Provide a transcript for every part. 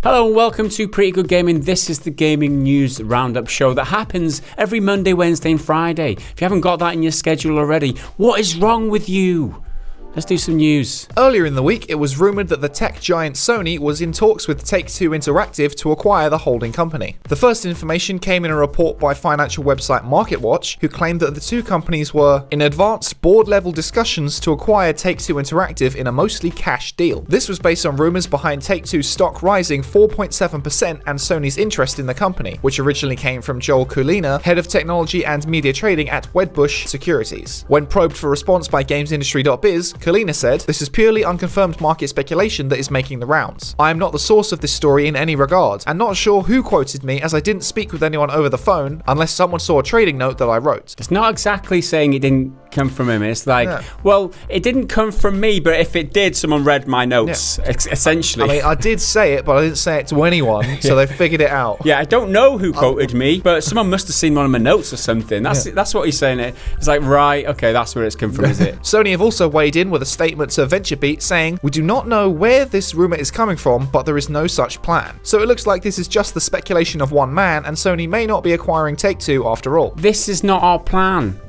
Hello and welcome to Pretty Good Gaming. This is the gaming news roundup show that happens every Monday, Wednesday and Friday. If you haven't got that in your schedule already, what is wrong with you? Let's do some news. Earlier in the week, it was rumoured that the tech giant Sony was in talks with Take-Two Interactive to acquire the holding company. The first information came in a report by financial website MarketWatch, who claimed that the two companies were in advanced board-level discussions to acquire Take-Two Interactive in a mostly cash deal. This was based on rumours behind Take-Two's stock rising 4.7% and Sony's interest in the company, which originally came from Joel Kulina, head of technology and media trading at Wedbush Securities. When probed for response by GamesIndustry.biz, Kulina said, "This is purely unconfirmed market speculation that is making the rounds. I am not the source of this story in any regard, and not sure who quoted me as I didn't speak with anyone over the phone unless someone saw a trading note that I wrote." It's not exactly saying it didn't come from him. It's like, well, it didn't come from me, but if it did, someone read my notes, essentially. I mean, I did say it, but I didn't say it to anyone, so they figured it out. Yeah, I don't know who quoted me, but someone must have seen one of my notes or something. That's what he's saying. It's like, right, okay, that's where it's come from, is it? Sony have also weighed in with a statement to VentureBeat saying, "We do not know where this rumour is coming from, but there is no such plan." So it looks like this is just the speculation of one man, and Sony may not be acquiring Take-Two after all. This is not our plan.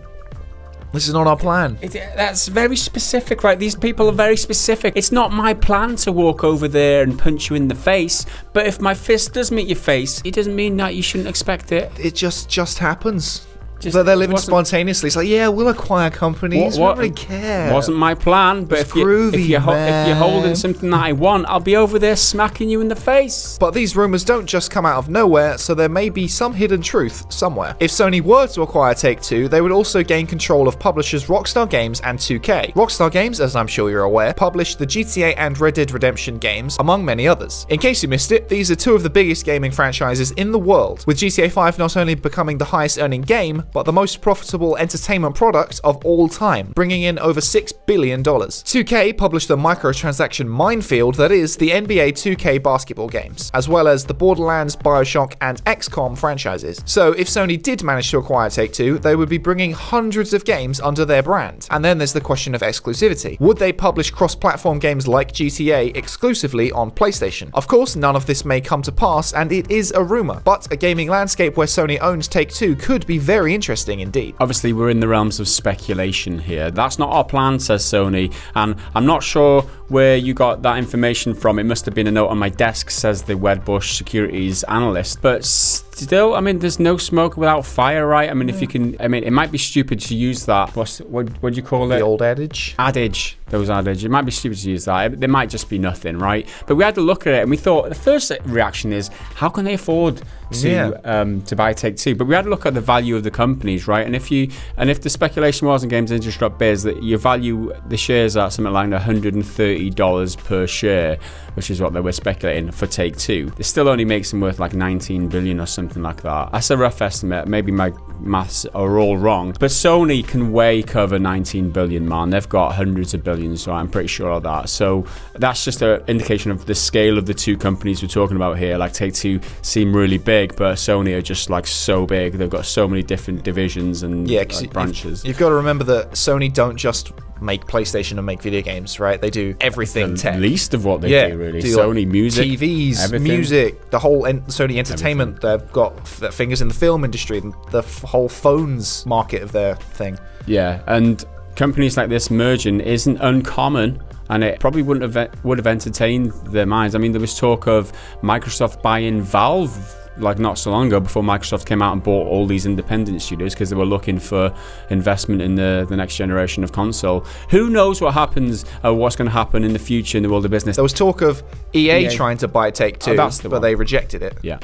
This is not our plan. That's very specific, right? These people are very specific. It's not my plan to walk over there and punch you in the face, but if my fist does meet your face, it doesn't mean that you shouldn't expect it. It just happens. They're living spontaneously. It's like, yeah, we'll acquire companies. We don't really care. Wasn't my plan, but if you're holding something that I want, I'll be over there smacking you in the face. But these rumours don't just come out of nowhere, so there may be some hidden truth somewhere. If Sony were to acquire Take-Two, they would also gain control of publishers Rockstar Games and 2K. Rockstar Games, as I'm sure you're aware, published the GTA and Red Dead Redemption games, among many others. In case you missed it, these are two of the biggest gaming franchises in the world, with GTA 5 not only becoming the highest earning game, but the most profitable entertainment product of all time, bringing in over $6 billion. 2K published the microtransaction minefield that is the NBA 2K basketball games, as well as the Borderlands, BioShock, and XCOM franchises. So if Sony did manage to acquire Take-Two, they would be bringing hundreds of games under their brand. And then there's the question of exclusivity. Would they publish cross-platform games like GTA exclusively on PlayStation? Of course, none of this may come to pass, and it is a rumor, but a gaming landscape where Sony owns Take-Two could be very interesting indeed. Obviously, we're in the realms of speculation here. That's not our plan, says Sony, and I'm not sure where you got that information from. It must have been a note on my desk, says the Wedbush Securities analyst. But still, I mean, there's no smoke without fire, right? I mean, if you can, I mean, it might be stupid to use that. What do you call it? The old adage? Adage. Those adage. It might be stupid to use that. There might just be nothing, right? But we had to look at it and we thought, the first reaction is, how can they afford to buy Take-Two? But we had to look at the value of the companies, right? And if the speculation was in GamesIndustry.biz that you value the shares at something like $130 per share, which is what they were speculating for Take-Two, it still only makes them worth like 19 billion or something like that. That's a rough estimate. Maybe my maths are all wrong, but Sony can way cover 19 billion, man. They've got hundreds of billions, so I'm pretty sure of that. So that's just an indication of the scale of the two companies we're talking about here. Like, Take-Two seem really big, but Sony are just like so big. They've got so many different divisions and branches. You've got to remember that Sony don't just make PlayStation and make video games, right? They do everything tech. Least of what they do, really. Sony music, TVs, everything. Music, the whole Sony Entertainment. They've got fingers in the film industry, the whole phones market of their thing. Yeah, and companies like this merging isn't uncommon, and it probably would have entertained their minds. I mean, there was talk of Microsoft buying Valve like not so long ago, before Microsoft came out and bought all these independent studios because they were looking for investment in the next generation of console. Who knows what happens, what's going to happen in the future in the world of business. There was talk of EA trying to buy Take-Two, but they rejected it. Yeah.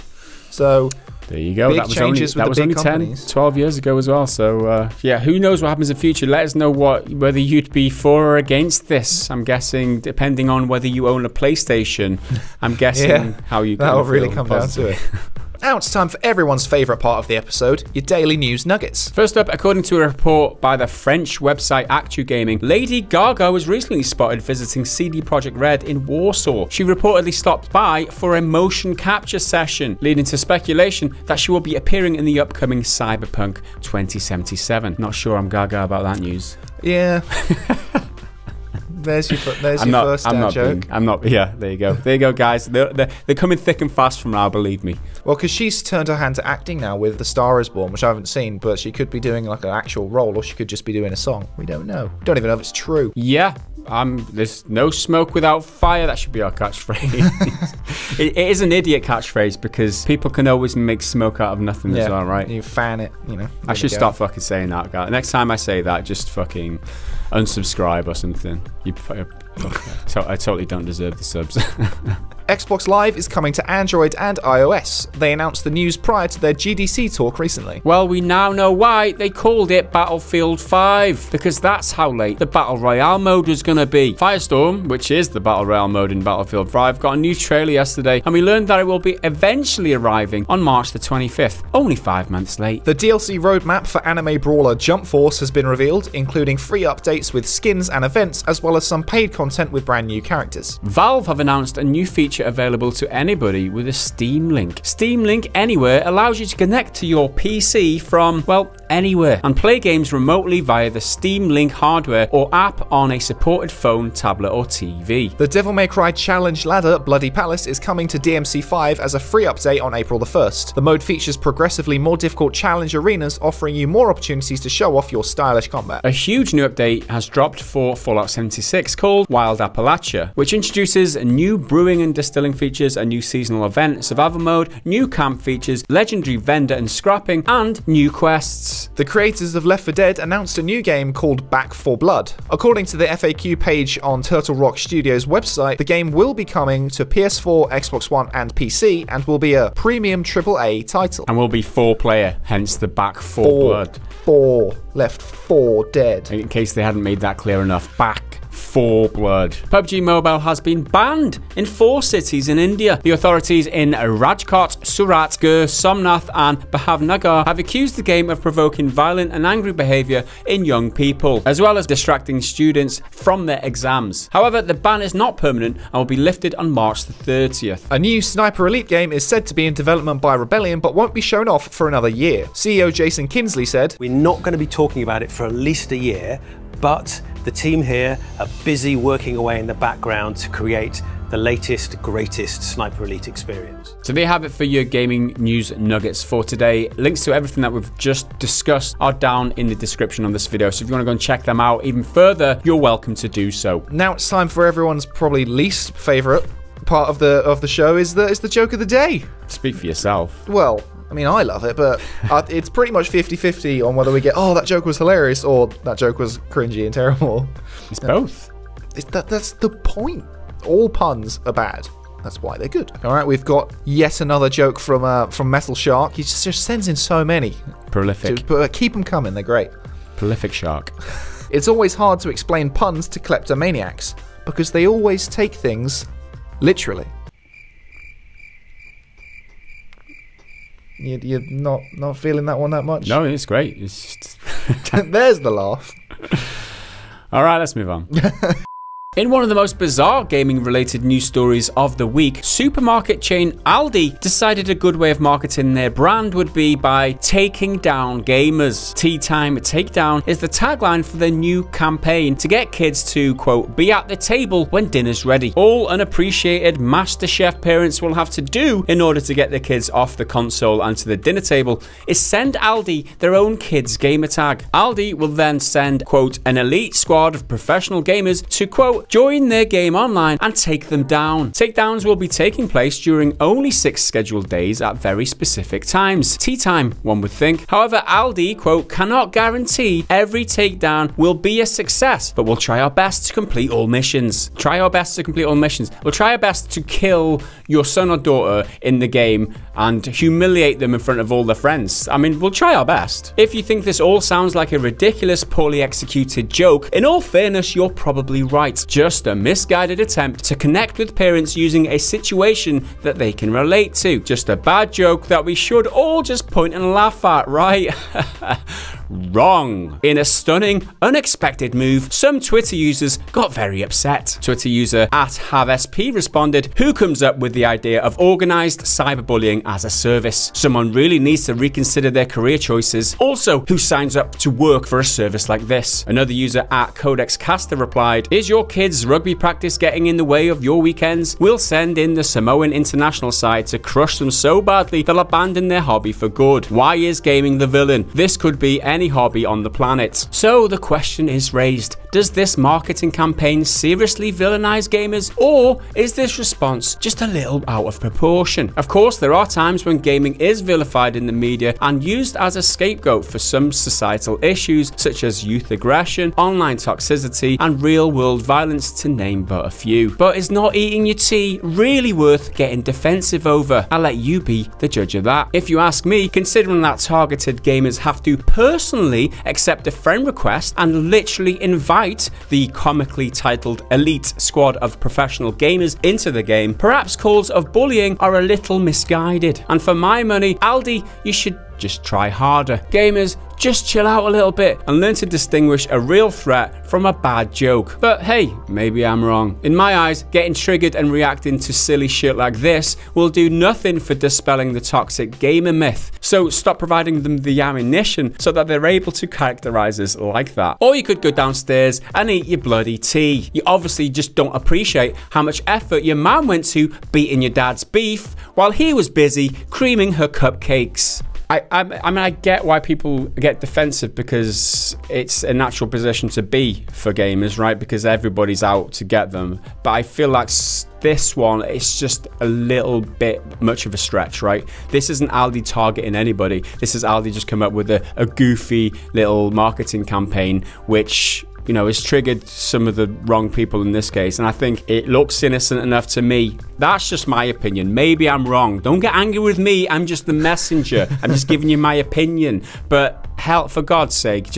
So there you go. That was only 10, 12 years ago as well. So yeah, who knows what happens in the future. Let us know whether you'd be for or against this. I'm guessing, depending on whether you own a PlayStation, I'm guessing how you that'll really come down to it. Now it's time for everyone's favourite part of the episode, your daily news nuggets. First up, according to a report by the French website Actu Gaming, Lady Gaga was recently spotted visiting CD Projekt Red in Warsaw. She reportedly stopped by for a motion capture session, leading to speculation that she will be appearing in the upcoming Cyberpunk 2077. Not sure I'm Gaga about that news. Yeah. There's your first dad joke. Yeah, there you go. There you go, guys. They're coming thick and fast from now, believe me. Well, because she's turned her hand to acting now with The Star Is Born, which I haven't seen, but she could be doing like an actual role, or she could just be doing a song. We don't know. Don't even know if it's true. Yeah. There's no smoke without fire. That should be our catchphrase. It is an idiot catchphrase because people can always make smoke out of nothing as well, right? You fan it, you know. I should stop fucking saying that, guy. Next time I say that, just fucking unsubscribe or something. I totally don't deserve the subs. Xbox Live is coming to Android and iOS. They announced the news prior to their GDC talk recently. Well, we now know why they called it Battlefield 5, because that's how late the Battle Royale mode was going to be. Firestorm, which is the Battle Royale mode in Battlefield 5, got a new trailer yesterday, and we learned that it will be eventually arriving on March the 25th, only 5 months late. The DLC roadmap for anime brawler Jump Force has been revealed, including free updates with skins and events, as well as some paid content with brand new characters. Valve have announced a new feature available to anybody with a Steam Link. Steam Link Anywhere allows you to connect to your PC from, well, anywhere and play games remotely via the Steam Link hardware or app on a supported phone, tablet or TV. The Devil May Cry Challenge ladder, Bloody Palace, is coming to DMC5 as a free update on April the 1st. The mode features progressively more difficult challenge arenas, offering you more opportunities to show off your stylish combat. A huge new update has dropped for Fallout 76 called Wild Appalachia, which introduces new brewing and distilling features, a new seasonal event, survival mode, new camp features, legendary vendor and scrapping, and new quests. The creators of Left 4 Dead announced a new game called Back 4 Blood. According to the FAQ page on Turtle Rock Studios' website, the game will be coming to PS4, Xbox One, and PC, and will be a premium AAA title. And will be 4-player, hence the Back 4 Blood. 4 Left 4 Dead. In case they hadn't made that clear enough, Back 4 Blood. PUBG Mobile has been banned in 4 cities in India. The authorities in Rajkot, Surat, Gir, Somnath and Bhavnagar have accused the game of provoking violent and angry behaviour in young people, as well as distracting students from their exams. However, the ban is not permanent and will be lifted on March the 30th. A new Sniper Elite game is said to be in development by Rebellion but won't be shown off for another year. CEO Jason Kinsley said, "We're not going to be talking about it for at least a year, but the team here are busy working away in the background to create the latest, greatest Sniper Elite experience." So there you have it for your gaming news nuggets for today. Links to everything that we've just discussed are down in the description of this video. So if you want to go and check them out even further, you're welcome to do so. Now it's time for everyone's probably least favourite part of the show is the joke of the day. Speak for yourself. Well, I mean, I love it, but it's pretty much 50-50 on whether we get, oh, that joke was hilarious, or that joke was cringy and terrible. It's both. That's the point. All puns are bad. That's why they're good. All right, we've got yet another joke from Metal Shark. He just sends in so many. Prolific. But keep them coming. They're great. Prolific Shark. It's always hard to explain puns to kleptomaniacs because they always take things literally. You're not feeling that one that much? No, it's great. It's just There's the laugh. All right, let's move on. In one of the most bizarre gaming-related news stories of the week, supermarket chain ALDI decided a good way of marketing their brand would be by taking down gamers. Tea Time Takedown is the tagline for their new campaign to get kids to, quote, be at the table when dinner's ready. All unappreciated MasterChef parents will have to do in order to get their kids off the console and to the dinner table is send ALDI their own kids' gamer tag. ALDI will then send, quote, an elite squad of professional gamers to, quote, join their game online and take them down. Takedowns will be taking place during only 6 scheduled days at very specific times. Tea time, one would think. However, ALDI, quote, cannot guarantee every takedown will be a success, but we'll try our best to complete all missions. Try our best to complete all missions. We'll try our best to kill your son or daughter in the game and humiliate them in front of all their friends. I mean, we'll try our best. If you think this all sounds like a ridiculous, poorly executed joke, in all fairness, you're probably right. Just a misguided attempt to connect with parents using a situation that they can relate to. Just a bad joke that we should all just point and laugh at, right? wrong. In a stunning, unexpected move, some Twitter users got very upset. Twitter user @HaveSP responded, "Who comes up with the idea of organized cyberbullying as a service? Someone really needs to reconsider their career choices. Also, who signs up to work for a service like this?" Another user @CodexCaster replied, "Is your kids' rugby practice getting in the way of your weekends? We'll send in the Samoan international side to crush them so badly they'll abandon their hobby for good. Why is gaming the villain? This could be any hobby on the planet." So the question is raised, does this marketing campaign seriously villainize gamers, or is this response just a little out of proportion? Of course, there are times when gaming is vilified in the media and used as a scapegoat for some societal issues such as youth aggression, online toxicity, and real-world violence, to name but a few. But is not eating your tea really worth getting defensive over? I'll let you be the judge of that. If you ask me, considering that targeted gamers have to personally accept a friend request and literally invite the comically titled elite squad of professional gamers into the game, perhaps calls of bullying are a little misguided. And for my money, ALDI, you should just try harder. Gamers, just chill out a little bit and learn to distinguish a real threat from a bad joke. But hey, maybe I'm wrong. In my eyes, getting triggered and reacting to silly shit like this will do nothing for dispelling the toxic gamer myth. So stop providing them the ammunition so that they're able to characterize us like that. Or you could go downstairs and eat your bloody tea. You obviously just don't appreciate how much effort your mum went to beating your dad's beef while he was busy creaming her cupcakes. I mean, I get why people get defensive, because it's a natural position to be for gamers, right? Because everybody's out to get them. But I feel like this one, it's just a little bit much of a stretch, right? This isn't ALDI targeting anybody. This is ALDI just come up with a goofy little marketing campaign, which, you know, has triggered some of the wrong people in this case. And I think it looks innocent enough to me. That's just my opinion. Maybe I'm wrong. Don't get angry with me. I'm just the messenger. I'm just giving you my opinion. But hell, for God's sake,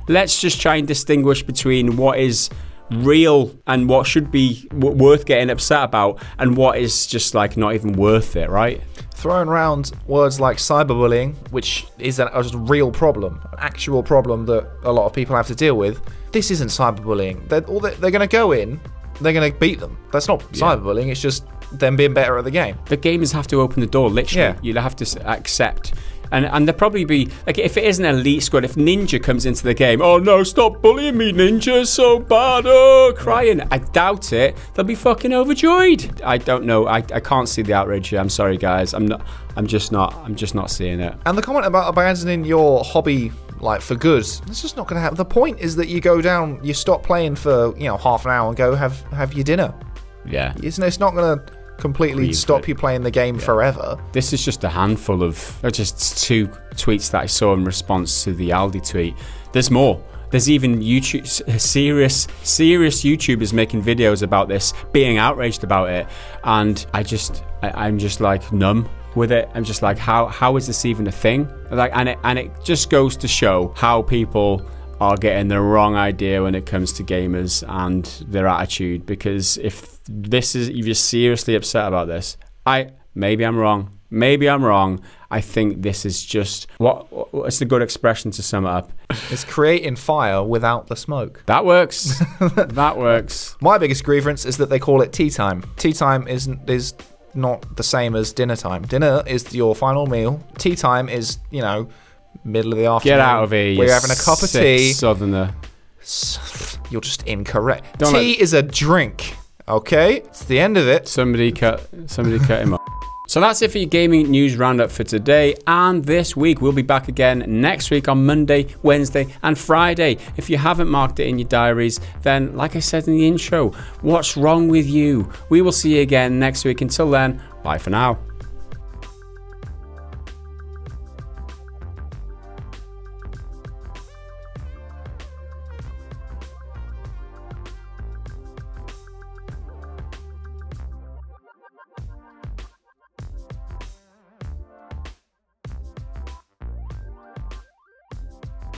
let's just try and distinguish between what is real and what should be worth getting upset about and what is just like not even worth it, right? Throwing around words like cyberbullying, which is a real problem, an actual problem that a lot of people have to deal with. This isn't cyberbullying. They're going to go in, they're going to beat them. That's not cyberbullying, it's just them being better at the game. The gamers have to open the door, literally. Yeah. You'll have to accept. And there'll probably be, like, if it is an elite squad, if Ninja comes into the game, "Oh no, stop bullying me, Ninja, it's so bad, oh," crying. I doubt it. They'll be fucking overjoyed. I don't know. I can't see the outrage here. I'm sorry, guys. I'm just not seeing it. And the comment about abandoning your hobby, like, for good, it's just not going to happen. The point is that you go down, you stop playing for, you know, half an hour and go have your dinner. Yeah. It's not going to completely stop you playing the game forever. This is just a handful of just 2 tweets that I saw in response to the ALDI tweet. There's more. There's even YouTube, serious YouTubers making videos about this, being outraged about it, and I'm just like numb with it. I'm just like, how is this even a thing? Like, and it just goes to show how people are getting the wrong idea when it comes to gamers and their attitude. Because if you're seriously upset about this, maybe I'm wrong. I think this is just what's a good expression to sum it up? It's creating fire without the smoke. That works. That works. My biggest grievance is that they call it tea time. Tea time is not the same as dinner time. Dinner is your final meal. Tea time is, you know, middle of the afternoon. Get out of here. We're having a cup of tea. Southerner. You're just incorrect. Tea is a drink. Okay, it's the end of it. Somebody cut him off. So that's it for your gaming news roundup for today and this week. We'll be back again next week on Monday, Wednesday, and Friday. If you haven't marked it in your diaries, then, like I said in the intro, what's wrong with you? We will see you again next week. Until then, bye for now.